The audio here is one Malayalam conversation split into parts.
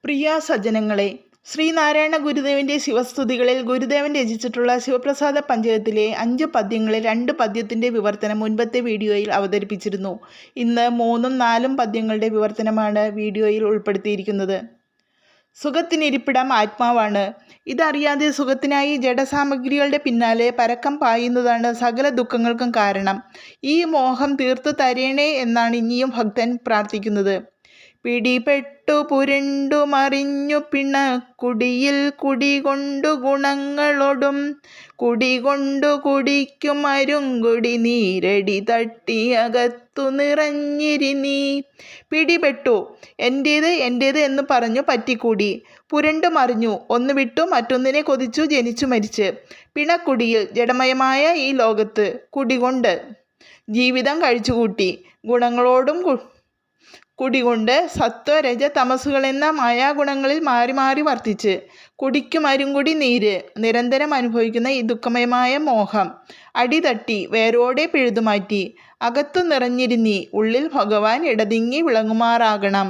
പ്രിയ സജ്ജനങ്ങളെ, ശ്രീനാരായണ ഗുരുദേവൻ്റെ ശിവസ്തുതികളിൽ ഗുരുദേവൻ രചിച്ചിട്ടുള്ള ശിവപ്രസാദ പഞ്ചകത്തിലെ 5 പദ്യങ്ങളിൽ 2 പദ്യത്തിൻ്റെ വിവർത്തനം മുൻപത്തെ വീഡിയോയിൽ അവതരിപ്പിച്ചിരുന്നു. ഇന്ന് 3ഉം 4ഉം പദ്യങ്ങളുടെ വിവർത്തനമാണ് വീഡിയോയിൽ ഉൾപ്പെടുത്തിയിരിക്കുന്നത്. സുഖത്തിനിരിപ്പിടം ആത്മാവാണ്. ഇതറിയാതെ സുഖത്തിനായി ജഡസാമഗ്രികളുടെ പിന്നാലെ പരക്കം പായുന്നതാണ് സകല ദുഃഖങ്ങൾക്കും കാരണം. ഈ മോഹം തീർത്തു തരേണേ എന്നാണ് ഇനിയും ഭക്തൻ പ്രാർത്ഥിക്കുന്നത്. പിടിപെട്ടു പുരണ്ടു മറിഞ്ഞു പിണക്കുടിയിൽ കുടികൊണ്ടു ഗുണങ്ങളൊടും കുടികൊണ്ടു കുടിക്കും അരുങ്കുടി നീരടി തട്ടി അകത്തു നിറഞ്ഞിരിനീ. പിടിപെട്ടു, എൻ്റേത് എൻ്റേത് എന്ന് പറഞ്ഞു പറ്റിക്കൂടി. പുരണ്ടു മറിഞ്ഞു, ഒന്ന് വിട്ടു മറ്റൊന്നിനെ കൊതിച്ചു ജനിച്ചു മരിച്ച്. പിണക്കുടിയിൽ, ജഡമയമായ ഈ ലോകത്ത്, കുടികൊണ്ട് ജീവിതം കഴിച്ചുകൂട്ടി. ഗുണങ്ങളോടും കുടികൊണ്ട് സത്വരജ തമസുകളെന്ന മായാഗുണങ്ങളിൽ മാറി മാറി വർത്തിച്ച് കുടിക്കും അരുങ്കുടി നീര് നിരന്തരം അനുഭവിക്കുന്ന ഈ ദുഃഖമയമായ മോഹം അടിതട്ടി വേരോടെ പിഴുതുമാറ്റി അകത്തു നിറഞ്ഞിരുന്നീ ഉള്ളിൽ ഭഗവാൻ ഇടതിങ്ങി വിളങ്ങുമാറാകണം.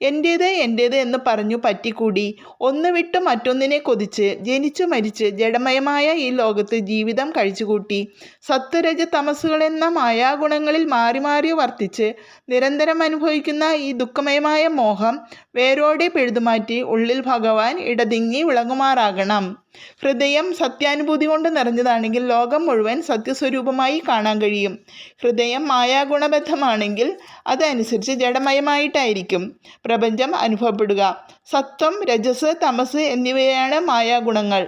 എൻ്റേത് എൻ്റേത് എന്ന് പറഞ്ഞു പറ്റിക്കൂടി. ഒന്ന് വിട്ട് മറ്റൊന്നിനെ കൊതിച്ച് ജനിച്ചു മരിച്ച് ജഡമയമായ ഈ ലോകത്ത് ജീവിതം കഴിച്ചുകൂട്ടി. സത്വരജ തമസുകളെന്ന മായാഗുണങ്ങളിൽ മാറി മാറി വർത്തിച്ച് നിരന്തരം അനുഭവിക്കുന്ന ഈ ദുഃഖമയമായ മോഹം വേരോടെ പിഴുതുമാറ്റി ഉള്ളിൽ ഭഗവാൻ ഇടതിങ്ങി വിളങ്ങുമാറാകണം. ഹൃദയം സത്യാനുഭൂതി കൊണ്ട് നിറഞ്ഞതാണെങ്കിൽ ലോകം മുഴുവൻ സത്യസ്വരൂപമായി കാണാൻ കഴിയും. ഹൃദയം മായാഗുണബദ്ധമാണെങ്കിൽ അതനുസരിച്ച് ജഡമയമായിട്ടായിരിക്കും പ്രപഞ്ചം അനുഭവപ്പെടുക. സത്വം, രജസ്, തമസ് എന്നിവയാണ് മായാഗുണങ്ങൾ.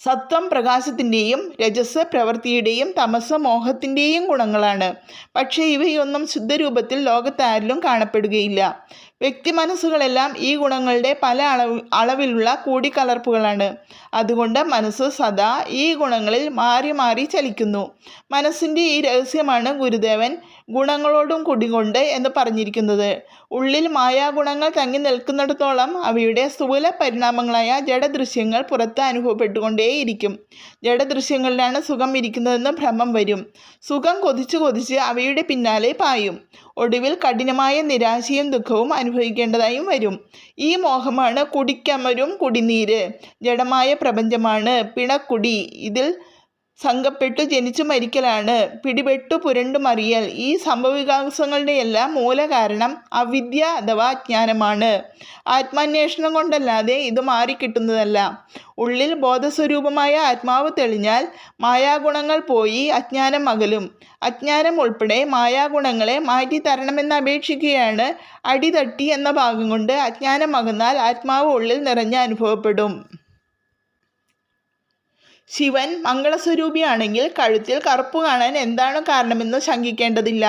സത്വം പ്രകാശത്തിൻ്റെയും രജസ് പ്രവൃത്തിയുടെയും തമസ് മോഹത്തിൻ്റെയും ഗുണങ്ങളാണ്. പക്ഷേ ഇവയൊന്നും ശുദ്ധരൂപത്തിൽ ലോകത്താരിലും കാണപ്പെടുകയില്ല. വ്യക്തി മനസ്സുകളെല്ലാം ഈ ഗുണങ്ങളുടെ പല അളവിലുള്ള കൂടിക്കലർപ്പുകളാണ്. അതുകൊണ്ട് മനസ്സ് സദാ ഈ ഗുണങ്ങളിൽ മാറി മാറി ചലിക്കുന്നു. മനസ്സിൻ്റെ ഈ രഹസ്യമാണ് ഗുരുദേവൻ ഗുണങ്ങളോടും കുടികൊണ്ട് എന്ന് പറഞ്ഞിരിക്കുന്നത്. ഉള്ളിൽ മായാഗുണങ്ങൾ തങ്ങി നിൽക്കുന്നിടത്തോളം അവയുടെ സ്ഥൂല പരിണാമങ്ങളായ ജഡദൃശ്യങ്ങൾ പുറത്ത് അനുഭവപ്പെട്ടുകൊണ്ടേയിരിക്കും. ജഡദൃശ്യങ്ങളിലാണ് സുഖം ഇരിക്കുന്നതെന്ന് ഭ്രമം വരും. സുഖം കൊതിച്ചു കൊതിച്ച് അവയുടെ പിന്നാലെ പായും. ഒടുവിൽ കഠിനമായ നിരാശയും ദുഃഖവും അനുഭവിക്കേണ്ടതായും വരും. ഈ മോഹമാണ് കുടിക്കമരും കുടിനീര്. ജഡമായ പ്രപഞ്ചമാണ് പിണക്കുടി. ഇതിൽ സംഘപ്പെട്ടു ജനിച്ചു മരിക്കലാണ് പിടിപെട്ടു പുരണ്ടു മറിയൽ. ഈ സംഭവവികാസങ്ങളുടെ എല്ലാം മൂലകാരണം അവിദ്യ അഥവാ അജ്ഞാനമാണ്. ആത്മാന്വേഷണം കൊണ്ടല്ലാതെ ഇത് മാറിക്കിട്ടുന്നതല്ല. ഉള്ളിൽ ബോധസ്വരൂപമായ ആത്മാവ് തെളിഞ്ഞാൽ മായാഗുണങ്ങൾ പോയി അജ്ഞാനം അകലും. അജ്ഞാനം ഉൾപ്പെടെ മായാഗുണങ്ങളെ മാറ്റി തരണമെന്ന് അപേക്ഷിക്കുകയാണ്. അടിതട്ടി എന്ന ഭാഗം കൊണ്ട് അജ്ഞാനം അകന്നാൽ ആത്മാവ് ഉള്ളിൽ നിറഞ്ഞ് അനുഭവപ്പെടും. ശിവൻ മംഗളസ്വരൂപിയാണെങ്കിൽ കഴുത്തിൽ കറുപ്പ് കാണാൻ എന്താണ് കാരണമെന്ന് ശങ്കിക്കേണ്ടതില്ല.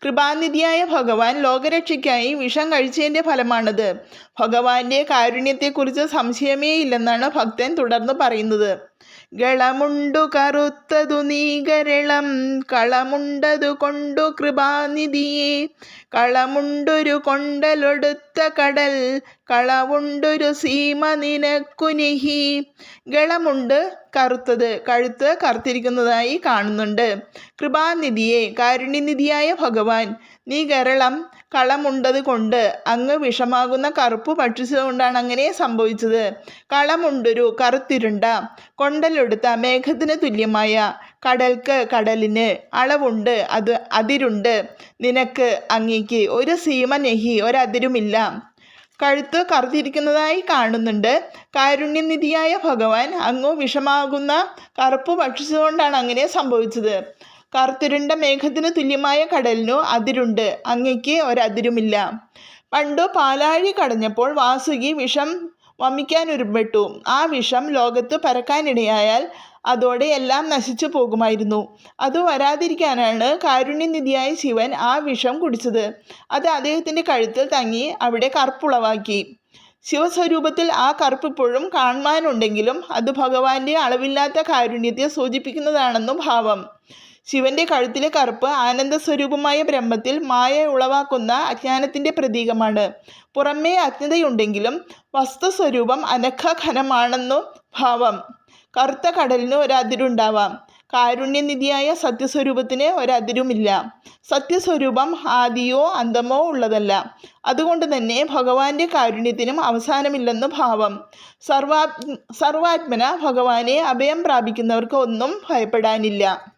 കൃപാനിധിയായ ഭഗവാൻ ലോകരക്ഷയ്ക്കായി വിഷം കഴിച്ചതിൻ്റെ ഫലമാണത്. ഭഗവാന്റെ കാരുണ്യത്തെക്കുറിച്ച് സംശയമേ ഇല്ലെന്നാണ് ഭക്തൻ തുടർന്ന് പറയുന്നത്. ഗളമുണ്ടു കറുത്തതു നീകരളം കളമുണ്ടതു കൊണ്ടു കൃപാനിധിയെ കളമുണ്ടൊരു കൊണ്ടലൊടുത്ത കടൽ കളവുണ്ടൊരു സീമ നിനക്കുനിഹി. ഗളമുണ്ട് കറുത്തത്, കഴുത്ത് കറുത്തിരിക്കുന്നതായി കാണുന്നുണ്ട്. കൃപാനിധിയെ, കാരുണ്യനിധിയായ ഭഗവാൻ, നീ ഗരളം കളമുണ്ടത് കൊണ്ട് അങ്ങ് വിഷമാകുന്ന കറുപ്പ് ഭക്ഷിച്ചതുകൊണ്ടാണ് അങ്ങനെ സംഭവിച്ചത്. കളമുണ്ടൊരു കറുത്തിരുണ്ട, കൊണ്ടലെടുത്ത മേഘത്തിന് തുല്യമായ, കടൽക്ക് കടലിന്, അളവുണ്ട് അത് അതിരുണ്ട്, നിനക്ക് അങ്ങേക്ക്, ഒരു സീമ നെഹി ഒരതിരുമില്ല. കഴുത്ത് കറുത്തിരിക്കുന്നതായി കാണുന്നുണ്ട്. കാരുണ്യനിധിയായ ഭഗവാൻ അങ്ങ് വിഷമാകുന്ന കറുപ്പ് ഭക്ഷിച്ചതുകൊണ്ടാണ് അങ്ങനെ സംഭവിച്ചത്. കറുത്തിരുണ്ട മേഘത്തിന് തുല്യമായ കടലിനു അതിരുണ്ട്, അങ്ങയ്ക്ക് ഒരതിരുമില്ല. പണ്ടു പാലാഴി കടഞ്ഞപ്പോൾ വാസുകി വിഷം വമിക്കാനൊരുമ്പെട്ടു. ആ വിഷം ലോകത്ത് പരക്കാനിടയായാൽ അതോടെ എല്ലാം നശിച്ചു പോകുമായിരുന്നു. അത് വരാതിരിക്കാനാണ് കാരുണ്യനിധിയായ ശിവൻ ആ വിഷം കുടിച്ചത്. അത് അദ്ദേഹത്തിൻ്റെ കഴുത്തിൽ തങ്ങി അവിടെ കറുപ്പുളവാക്കി. ശിവസ്വരൂപത്തിൽ ആ കറുപ്പ് ഇപ്പോഴും കാണുവാനുണ്ടെങ്കിലും അത് ഭഗവാന്റെ അളവില്ലാത്ത കാരുണ്യത്തെ സൂചിപ്പിക്കുന്നതാണെന്നും ഭാവം. ശിവന്റെ കഴുത്തിലെ കറുപ്പ് ആനന്ദസ്വരൂപമായ ബ്രഹ്മത്തിൽ മായ ഉളവാക്കുന്ന അജ്ഞാനത്തിൻ്റെ പ്രതീകമാണ്. പുറമേ അജ്ഞതയുണ്ടെങ്കിലും വസ്തുസ്വരൂപം അനഘഘനമാണെന്നു ഭാവം. കറുത്ത കടലിന് ഒരതിരുണ്ടാവാം. കാരുണ്യനിധിയായ സത്യസ്വരൂപത്തിന് ഒരതിരുമില്ല. സത്യസ്വരൂപം ആദിയോ അന്തമോ ഉള്ളതല്ല. അതുകൊണ്ട് തന്നെ ഭഗവാന്റെ കാരുണ്യത്തിനും അവസാനമില്ലെന്ന് ഭാവം. സർവാത്മന ഭഗവാനെ അഭയം പ്രാപിക്കുന്നവർക്ക് ഒന്നും ഭയപ്പെടാനില്ല.